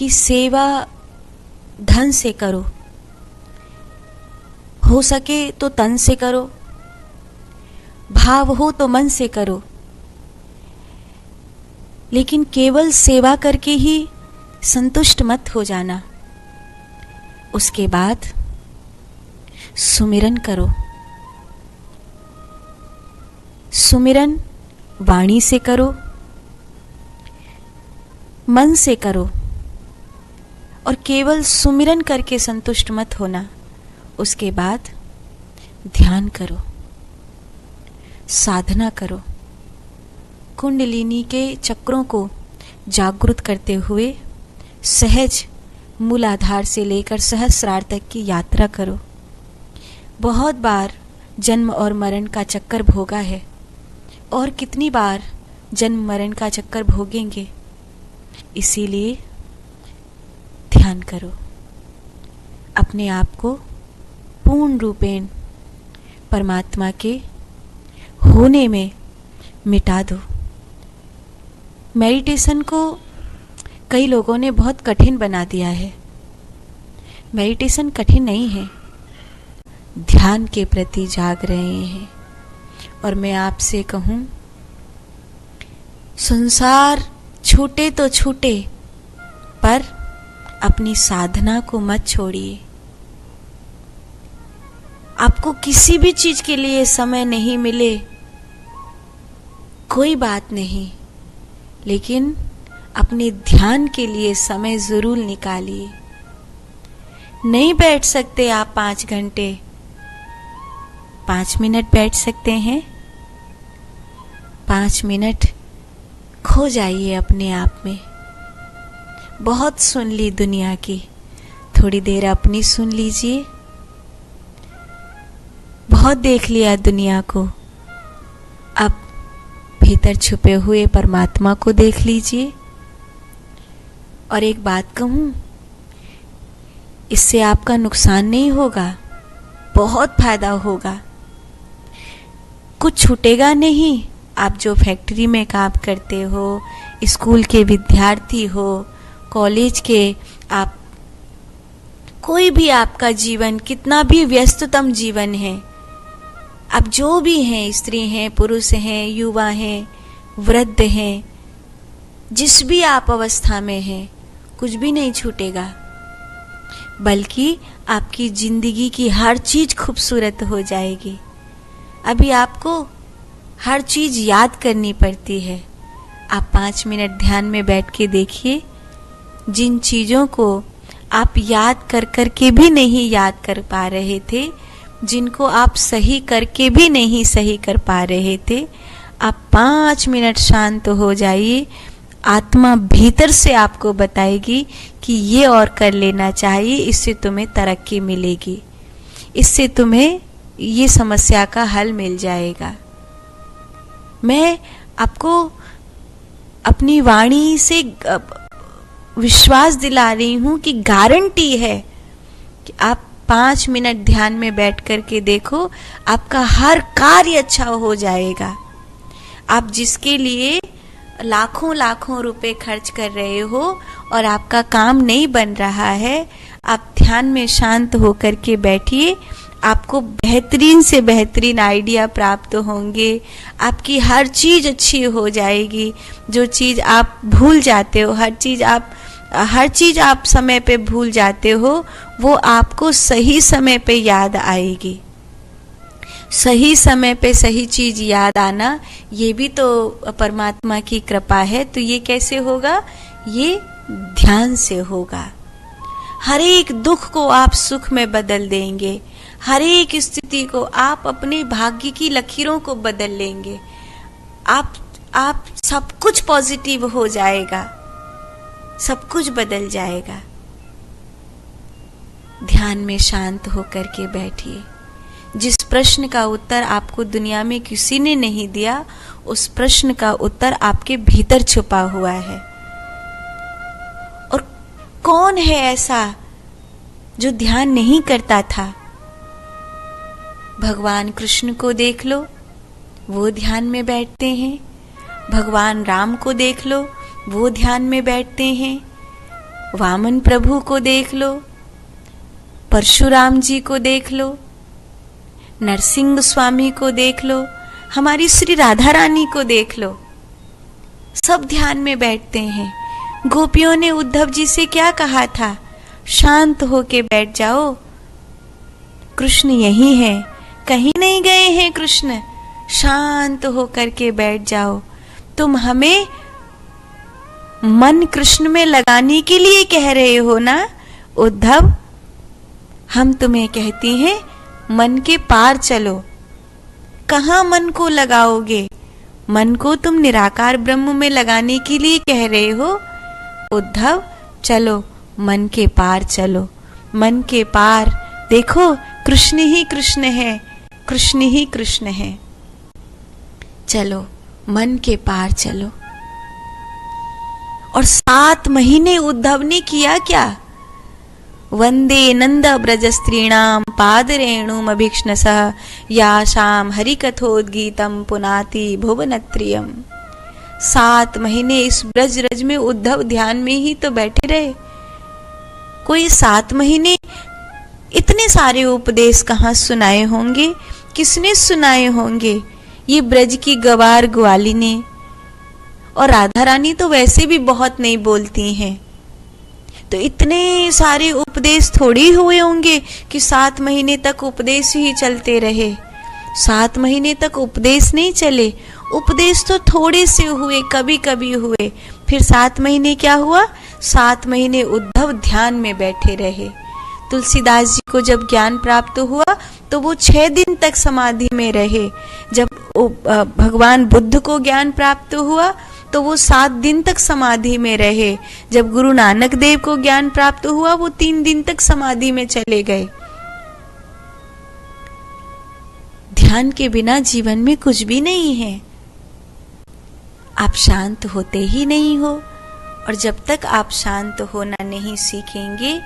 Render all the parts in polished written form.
कि सेवा धन से करो, हो सके तो तन से करो, भाव हो तो मन से करो, लेकिन केवल सेवा करके ही संतुष्ट मत हो जाना। उसके बाद सुमिरन करो। सुमिरन वाणी से करो, मन से करो, और केवल सुमिरन करके संतुष्ट मत होना। उसके बाद ध्यान करो, साधना करो, कुंडलिनी के चक्रों को जागृत करते हुए सहज मूलाधार से लेकर सहस्रार तक की यात्रा करो। बहुत बार जन्म और मरण का चक्कर भोगा है, और कितनी बार जन्म मरण का चक्कर भोगेंगे। इसीलिए ध्यान करो, अपने आप को पूर्ण रूपेण परमात्मा के होने में मिटा दो। मेडिटेशन को कई लोगों ने बहुत कठिन बना दिया है। मेडिटेशन कठिन नहीं है, ध्यान के प्रति जाग रहे हैं। और मैं आपसे कहूं, संसार छूटे तो छूटे, पर अपनी साधना को मत छोड़िए। आपको किसी भी चीज के लिए समय नहीं मिले, कोई बात नहीं, लेकिन अपने ध्यान के लिए समय जरूर निकालिए। नहीं बैठ सकते आप 5 घंटे, 5 मिनट बैठ सकते हैं। 5 मिनट खो जाइए अपने आप में। बहुत सुन ली दुनिया की, थोड़ी देर अपनी सुन लीजिए। बहुत देख लिया दुनिया को, अब भीतर छुपे हुए परमात्मा को देख लीजिए। और एक बात कहूं, इससे आपका नुकसान नहीं होगा, बहुत फायदा होगा। कुछ छूटेगा नहीं। आप जो फैक्ट्री में काम करते हो, स्कूल के विद्यार्थी हो, कॉलेज के, आप कोई भी, आपका जीवन कितना भी व्यस्ततम जीवन है, आप जो भी हैं, स्त्री हैं, पुरुष हैं, युवा हैं, वृद्ध हैं, जिस भी आप अवस्था में हैं, कुछ भी नहीं छूटेगा, बल्कि आपकी जिंदगी की हर चीज खूबसूरत हो जाएगी। अभी आपको हर चीज याद करनी पड़ती है। आप 5 मिनट ध्यान में बैठ के देखिए, जिन चीजों को आप याद कर कर के भी नहीं याद कर पा रहे थे, जिनको आप सही करके भी नहीं सही कर पा रहे थे, आप 5 मिनट शांत हो जाइए। आत्मा भीतर से आपको बताएगी कि ये और कर लेना चाहिए, इससे तुम्हें तरक्की मिलेगी, इससे तुम्हें ये समस्या का हल मिल जाएगा। मैं आपको अपनी वाणी से विश्वास दिला रही हूं कि गारंटी है कि आप 5 मिनट ध्यान में बैठ कर के देखो, आपका हर कार्य अच्छा हो जाएगा। आप जिसके लिए लाखों लाखों रुपए खर्च कर रहे हो और आपका काम नहीं बन रहा है, आप ध्यान में शांत होकर के बैठिए, आपको बेहतरीन से बेहतरीन आइडिया प्राप्त होंगे। आपकी हर चीज अच्छी हो जाएगी। जो चीज आप भूल जाते हो, हर चीज आप समय पे भूल जाते हो, वो आपको सही समय पे याद आएगी। सही समय पे सही चीज याद आना, ये भी तो परमात्मा की कृपा है। तो ये कैसे होगा? ये ध्यान से होगा। हर एक दुख को आप सुख में बदल देंगे, हर एक स्थिति को आप अपने भाग्य की लकीरों को बदल लेंगे। आप सब कुछ पॉजिटिव हो जाएगा, सब कुछ बदल जाएगा। ध्यान में शांत होकर के बैठिए। जिस प्रश्न का उत्तर आपको दुनिया में किसी ने नहीं दिया, उस प्रश्न का उत्तर आपके भीतर छुपा हुआ है। और कौन है ऐसा जो ध्यान नहीं करता था? भगवान कृष्ण को देख लो, वो ध्यान में बैठते हैं। भगवान राम को देख लो, वो ध्यान में बैठते हैं। वामन प्रभु को देख लो, परशुराम जी को देख लो, नरसिंह स्वामी को देख लो, हमारी श्री राधा रानी को देख लो, सब ध्यान में बैठते हैं। गोपियों ने उद्धव जी से क्या कहा था? शांत होके बैठ जाओ, कृष्ण यही है, कहीं नहीं गए हैं कृष्ण, शांत होकर के बैठ जाओ। तुम हमें मन कृष्ण में लगाने के लिए कह रहे हो ना उद्धव, हम तुम्हें कहती हैं मन के पार चलो। कहाँ मन को लगाओगे? मन को तुम निराकार ब्रह्म में लगाने के लिए कह रहे हो उद्धव, चलो मन के पार चलो। मन के पार देखो, कृष्ण ही कृष्ण है, कृष्ण ही कृष्ण है। चलो मन के पार चलो। और 7 महीने उद्धव ने किया क्या? वंदे नंद ब्रज स्त्रीणाम पाद रेणुम अभीक्ष्णसः याशाम हरिकथोद्गीतम पुनाति भुवनत्रियम। 7 महीने इस ब्रज रज में उद्धव ध्यान में ही तो बैठे रहे। कोई 7 महीने इतने सारे उपदेश कहाँ सुनाए होंगे? किसने सुनाए होंगे? ये ब्रज की गवार ग्वाली ने। और राधा रानी तो वैसे भी बहुत नहीं बोलती हैं, तो इतने सारे उपदेश थोड़ी हुए होंगे कि 7 महीने तक उपदेश ही चलते रहे। 7 महीने तक उपदेश नहीं चले, उपदेश तो थोड़े से हुए, कभी कभी हुए। फिर 7 महीने क्या हुआ? 7 महीने उद्धव ध्यान में बैठे रहे। तुलसीदास जी को जब ज्ञान प्राप्त हुआ तो वो 6 दिन तक समाधि में रहे। जब भगवान बुद्ध को ज्ञान प्राप्त हुआ तो वो 7 दिन तक समाधि में रहे। जब गुरु नानक देव को ज्ञान प्राप्त हुआ वो 3 दिन तक समाधि में चले गए। ध्यान के बिना जीवन में कुछ भी नहीं है। आप शांत होते ही नहीं हो, और जब तक आप शांत होना नहीं सीखेंगे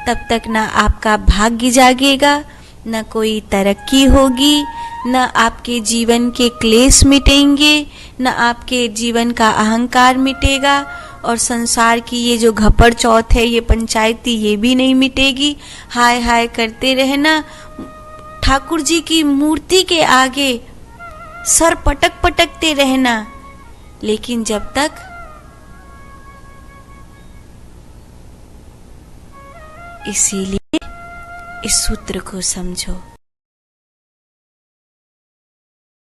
तब तक ना आपका भाग्य जागेगा, ना कोई तरक्की होगी, ना आपके जीवन के क्लेश मिटेंगे, ना आपके जीवन का अहंकार मिटेगा, और संसार की ये जो घपड़ चौथ है, ये पंचायती, ये भी नहीं मिटेगी। हाय हाय करते रहना, ठाकुर जी की मूर्ति के आगे सर पटक पटकते रहना। लेकिन जब तक इसीलिए इस सूत्र को समझो।